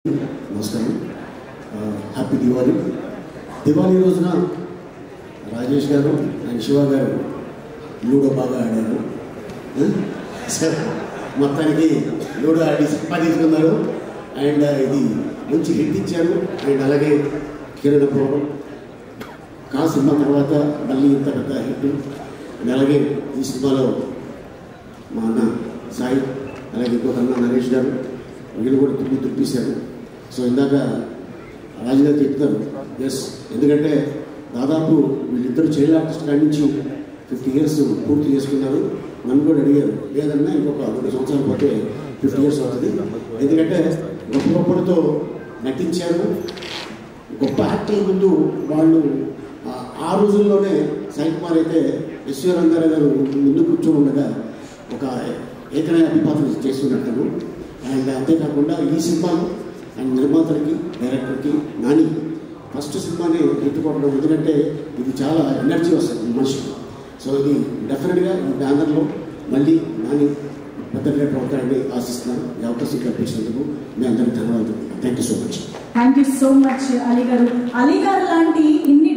నమస్కారం. హ్యాపీ దివాళీ. దివాళీ రోజున రాజేష్ గారు అండ్ శివ గారు లూడో బాగా ఆడారు. మొత్తానికి లూడో ఆడి సంపాదించుకున్నారు. అండ్ ఇది మంచి హిట్ ఇచ్చారు. అండ్ అలాగే కిరణ్ పోవడం కా సినిమా తర్వాత మళ్ళీ ఇంత పెద్ద హిట్. అండ్ అలాగే ఈ సినిమాలో మా అన్న సాయి, అలాగే ఇంకొక అన్న నరేష్ గారు, వీళ్ళు కూడా తుప్పిశారు. సో ఇందాక రాజుగారు చెప్తారు, ఎస్, ఎందుకంటే దాదాపు వీళ్ళిద్దరు చైల్డ్ ఆర్టిస్ట్ కాడి నుంచి 50 years పూర్తి చేసుకున్నారు. నన్ను కూడా అడిగారు, లేదన్నా ఇంకొక 2 సంవత్సరాలు పోతే 50 years అవుతుంది. ఎందుకంటే గొప్పతో నటించారు. గొప్ప యాక్టింగ్ ముందు వాళ్ళు ఆ రోజుల్లోనే సాయి కుమార్ అయితే ఎస్వి రంగారావు గారు ముందు కూర్చొని ఉండగా ఒక ఏకైక అభిపాత్ర చేస్తున్నట్టు. అండ్ అంతేకాకుండా ఈ సినిమాలో అండ్ నిర్మాతలకి, డైరెక్టర్కి, నాని ఫస్ట్ సినిమాని ఎత్తుకోవడం, ఎందుకంటే ఇది చాలా ఎనర్జీ వస్తుంది మనిషికి. సో ఇది డెఫినెట్గా ఈ బ్యానర్లో మళ్ళీ నాని పెద్ద డైరెక్టర్ అవుతారని ఆశిస్తున్నాను. ఈ అవకాశం కల్పించినందుకు మీ అందరికీ ధన్యవాదాలు. Thank you so much. Thank you so much Ali గారు. అలీ గారు లాంటి ఇన్ని